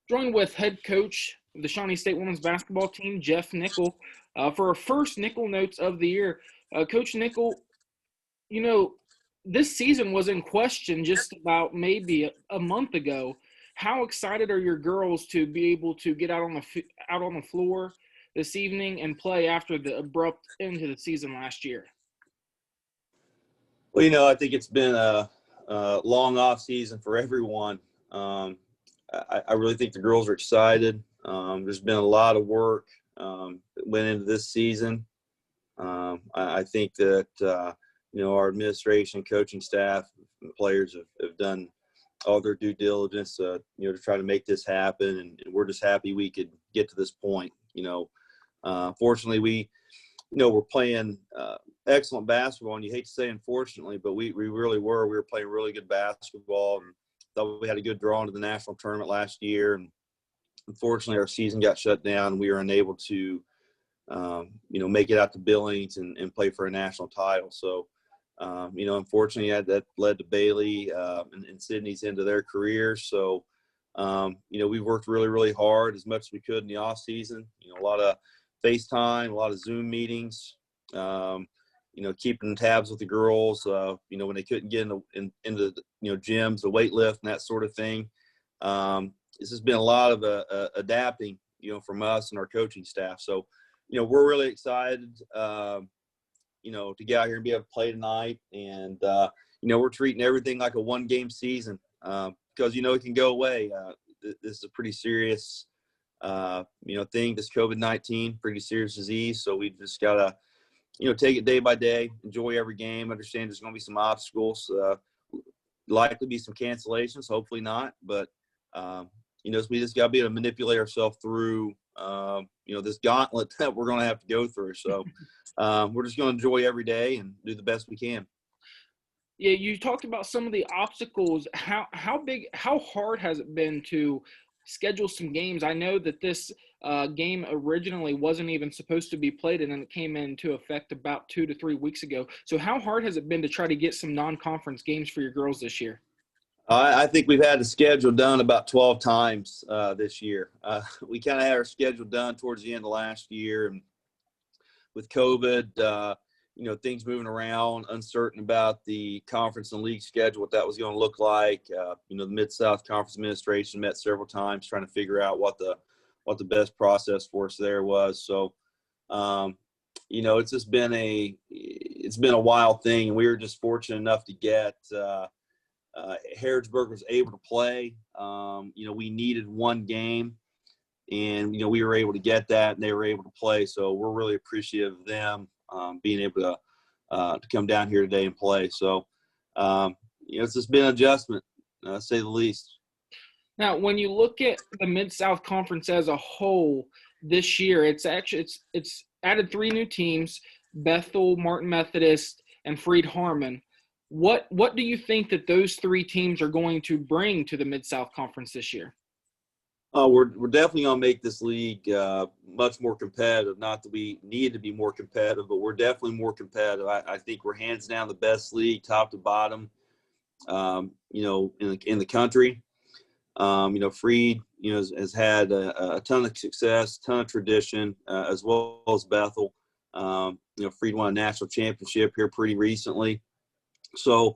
Joined with head coach of the Shawnee State women's basketball team, Jeff Nickel, for our first Nickel Notes of the year. Coach Nickel, you know, this season was in question just about maybe a month ago. How excited are your girls to be able to get out on the floor this evening and play after the abrupt end to the season last year? Well, I think it's been a long off season for everyone. I really think the girls are excited. There's been a lot of work that went into this season. I think that our administration, coaching staff, and players have done all their due diligence, to try to make this happen, and we're just happy we could get to this point. Fortunately, we're playing excellent basketball, and you hate to say unfortunately, but we really were. We were playing really good basketball, and thought we had a good draw into the national tournament last year. And unfortunately, our season got shut down, and we were unable to, make it out to Billings and play for a national title. So, unfortunately, that led to Bailey and Sydney's into their careers. So, we worked really, really hard as much as we could in the off season. A lot of FaceTime, a lot of Zoom meetings, keeping tabs with the girls, when they couldn't get into gyms, the weight lift and that sort of thing. This has been a lot of adapting, from us and our coaching staff. So, we're really excited, to get out here and be able to play tonight. And, we're treating everything like a one-game season because, it can go away. This is a pretty serious thing, this COVID-19, pretty serious disease. So we just got to, take it day by day, enjoy every game, understand there's going to be some obstacles, likely be some cancellations, hopefully not. But, we just got to be able to manipulate ourselves through, this gauntlet that we're going to have to go through. So we're just going to enjoy every day and do the best we can. Yeah, you talked about some of the obstacles. How hard has it been to schedule some games? I know that this game originally wasn't even supposed to be played, and then it came into effect about 2 to 3 weeks ago. So how hard has it been to try to get some non-conference games for your girls this year? I think we've had the schedule done about 12 times this year. We kind of had our schedule done towards the end of last year, and with COVID, things moving around, uncertain about the conference and league schedule, what that was going to look like. The Mid-South Conference Administration met several times trying to figure out what the best process for us there was. So, it's just been a wild thing, and we were just fortunate enough to get Harrodsburg was able to play. We needed one game, and we were able to get that, and they were able to play. So we're really appreciative of them being able to come down here today and play. So it's just been an adjustment, to say the least. Now, when you look at the Mid-South Conference as a whole this year, it's added 3 new teams: Bethel, Martin Methodist, and Freed Harmon. What do you think that those 3 teams are going to bring to the Mid-South Conference this year? We're definitely going to make this league much more competitive. Not that we need to be more competitive, but we're definitely more competitive. I think we're hands down the best league, top to bottom, in the country. Freed, has had a ton of success, ton of tradition, as well as Bethel. Freed won a national championship here pretty recently. So,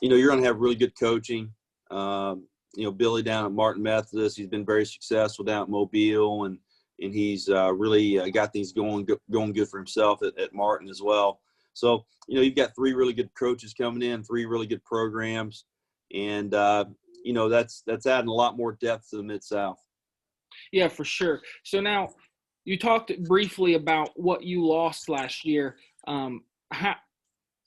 you're going to have really good coaching. Billy down at Martin Methodist, he's been very successful down at Mobile, and he's really got things going good for himself at Martin as well. So, you've got 3 really good coaches coming in, 3 really good programs, and that's adding a lot more depth to the Mid-South. Yeah, for sure. So now, you talked briefly about what you lost last year.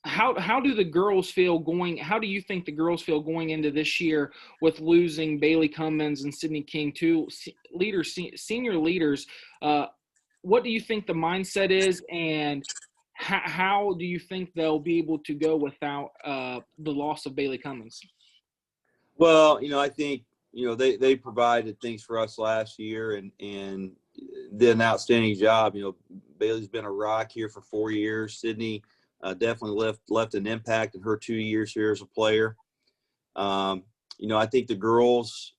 How do the girls feel how do you think the girls feel going into this year with losing Bailey Cummins and Sydney King, 2 senior leaders? What do you think the mindset is, and how do you think they'll be able to go without the loss of Bailey Cummins? Well, I think, they provided things for us last year and did an outstanding job. Bailey's been a rock here for 4 years. Sydney definitely left an impact in her 2 years here as a player. I think the girls,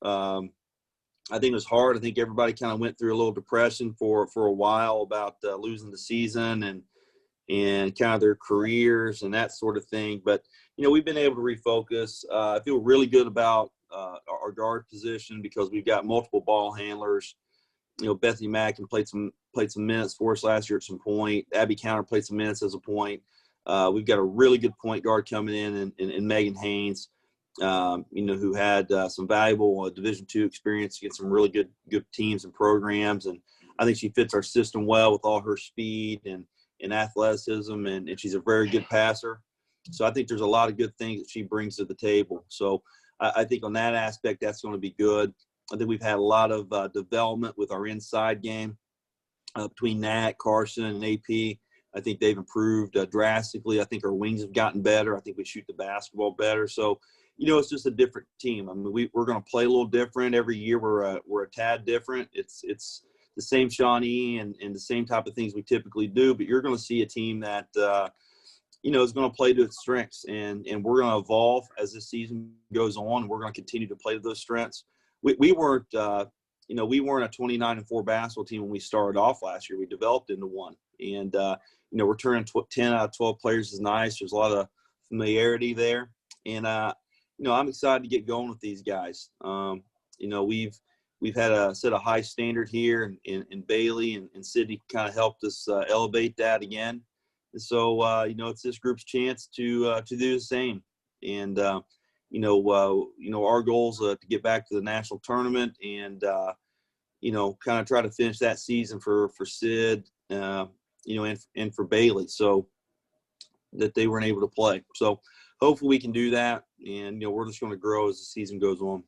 I think it was hard. I think everybody kind of went through a little depression for a while about losing the season and kind of their careers and that sort of thing. But, we've been able to refocus. I feel really good about our guard position because we've got multiple ball handlers. Bethany Mackin played some minutes for us last year at some point. Abby Counter played some minutes as a point. We've got a really good point guard coming in Megan Haynes, who had some valuable Division II experience against some really good teams and programs. And I think she fits our system well with all her speed and athleticism, and she's a very good passer. So I think there's a lot of good things that she brings to the table. So I think on that aspect, that's going to be good. I think we've had a lot of development with our inside game between Nat, Carson, and AP. I think they've improved drastically. I think our wings have gotten better. I think we shoot the basketball better. So, it's just a different team. I mean, we're going to play a little different every year. We're a tad different. It's the same Shawnee and the same type of things we typically do, but you're going to see a team that is going to play to its strengths, and we're going to evolve as this season goes on. We're going to continue to play to those strengths. We weren't a 29-4 basketball team when we started off last year. We developed into one, and we're turning 10 out of 12 players is nice. There's a lot of familiarity there, and I'm excited to get going with these guys. We've had a set a high standard here in Bailey, and Sydney kind of helped us elevate that again. And so it's this group's chance to do the same. And our goal is to get back to the national tournament and kind of try to finish that season for Sid, and for Bailey, so that they weren't able to play. So hopefully we can do that, and we're just going to grow as the season goes on.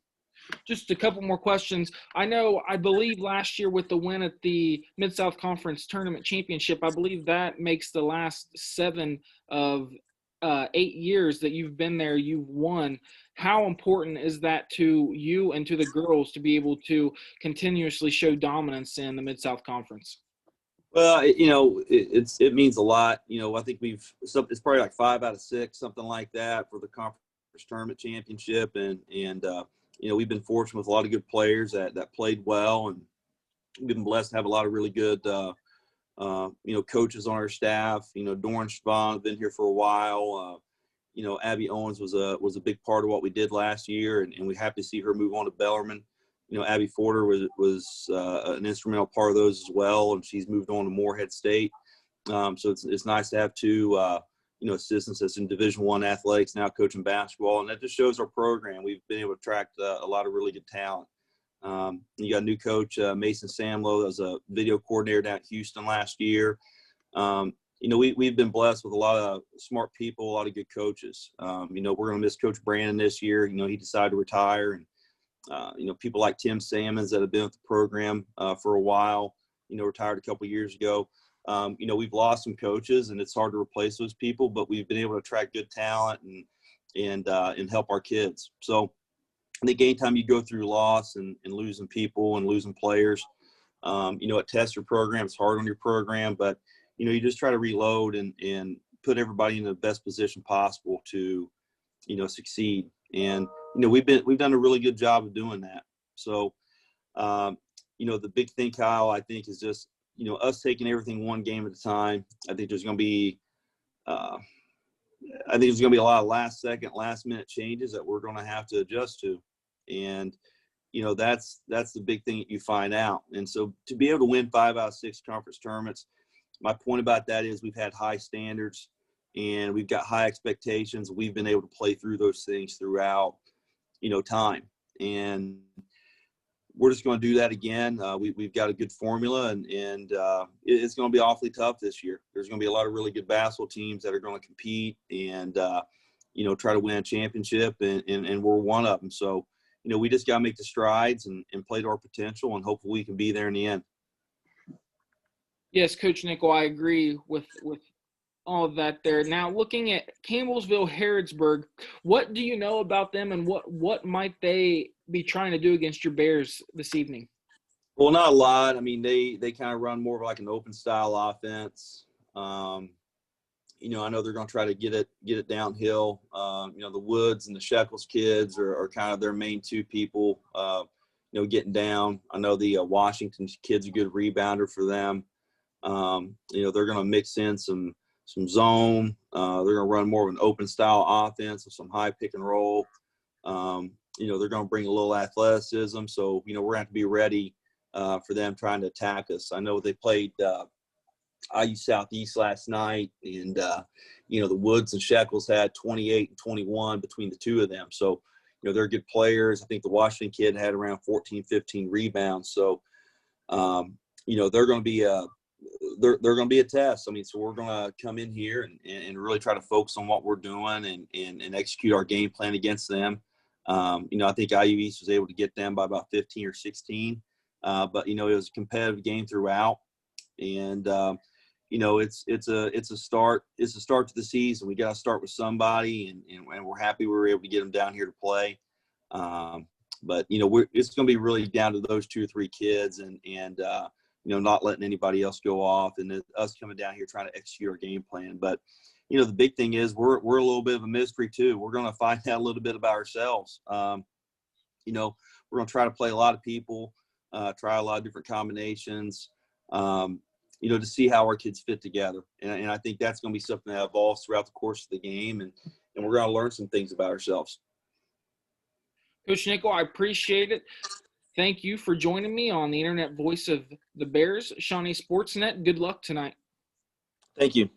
Just a couple more questions. I believe last year with the win at the Mid-South Conference Tournament Championship, I believe that makes the last 7 of 8 years that you've been there, you've won. How important is that to you and to the girls to be able to continuously show dominance in the Mid-South Conference? Well, it means a lot. I think it's probably like 5 out of 6, something like that, for the conference tournament championship. And we've been fortunate with a lot of good players that played well, and we've been blessed to have a lot of really good, coaches on our staff. Doran Schvon has been here for a while. Abby Owens was a big part of what we did last year, and we're happy to see her move on to Bellarmine. Abby Forder was an instrumental part of those as well, and she's moved on to Morehead State. So it's nice to have 2, assistants that's in Division I athletics now coaching basketball, and that just shows our program. We've been able to attract a lot of really good talent. You got a new coach, Mason Samlow, that was a video coordinator down at Houston last year. We've been blessed with a lot of smart people, a lot of good coaches. We're going to miss Coach Brandon this year. He decided to retire, and people like Tim Sammons that have been with the program for a while, retired a couple of years ago. We've lost some coaches, and it's hard to replace those people, but we've been able to attract good talent and help our kids. So I think anytime you go through loss and losing people and losing players, it tests your program. It's hard on your program, but you just try to reload and put everybody in the best position possible to succeed. And we've done a really good job of doing that. So the big thing, Kyle, I think, is just us taking everything one game at a time. I think there's going to be a lot of last minute changes that we're going to have to adjust to. And, that's the big thing that you find out. And so to be able to win 5 out of 6 conference tournaments, my point about that is we've had high standards and we've got high expectations. We've been able to play through those things throughout, time. And we're just going to do that again. We've got a good formula, and it's going to be awfully tough this year. There's going to be a lot of really good basketball teams that are going to compete and, try to win a championship, and we're one of them. So, we just got to make the strides and play to our potential, and hopefully we can be there in the end. Yes, Coach Nickel, I agree with all of that there. Now, looking at Campbellsville Harrodsburg, what do you know about them, and what might they be trying to do against your Bears this evening? Well, not a lot. I mean, they kind of run more of like an open style offense. I know they're going to try to get it downhill. The Woods and the Shekels kids are kind of their main 2 people. getting down. I know the Washington kid's a good rebounder for them. They're going to mix in some zone. They're going to run more of an open style offense with some high pick and roll. They're going to bring a little athleticism. So, we're going to have to be ready for them trying to attack us. I know they played IU Southeast last night, and, the Woods and Shekels had 28 and 21 between the two of them. So, they're good players. I think the Washington kid had around 14, 15 rebounds. So, they're going to be they're going to be a test. I mean, so we're going to come in here and really try to focus on what we're doing and execute our game plan against them. I think IU East was able to get them by about 15 or 16. But, it was a competitive game throughout. And, it's a start. It's a start to the season. We got to start with somebody, and we're happy we were able to get them down here to play. But it's going to be really down to those 2 or 3 kids, and not letting anybody else go off, and us coming down here trying to execute our game plan. But the big thing is we're a little bit of a mystery too. We're going to find out a little bit about ourselves. We're going to try to play a lot of people, try a lot of different combinations. To see how our kids fit together. And I think that's going to be something that evolves throughout the course of the game, and we're going to learn some things about ourselves. Coach Nickel, I appreciate it. Thank you for joining me on the internet voice of the Bears, Shawnee Sportsnet. Good luck tonight. Thank you.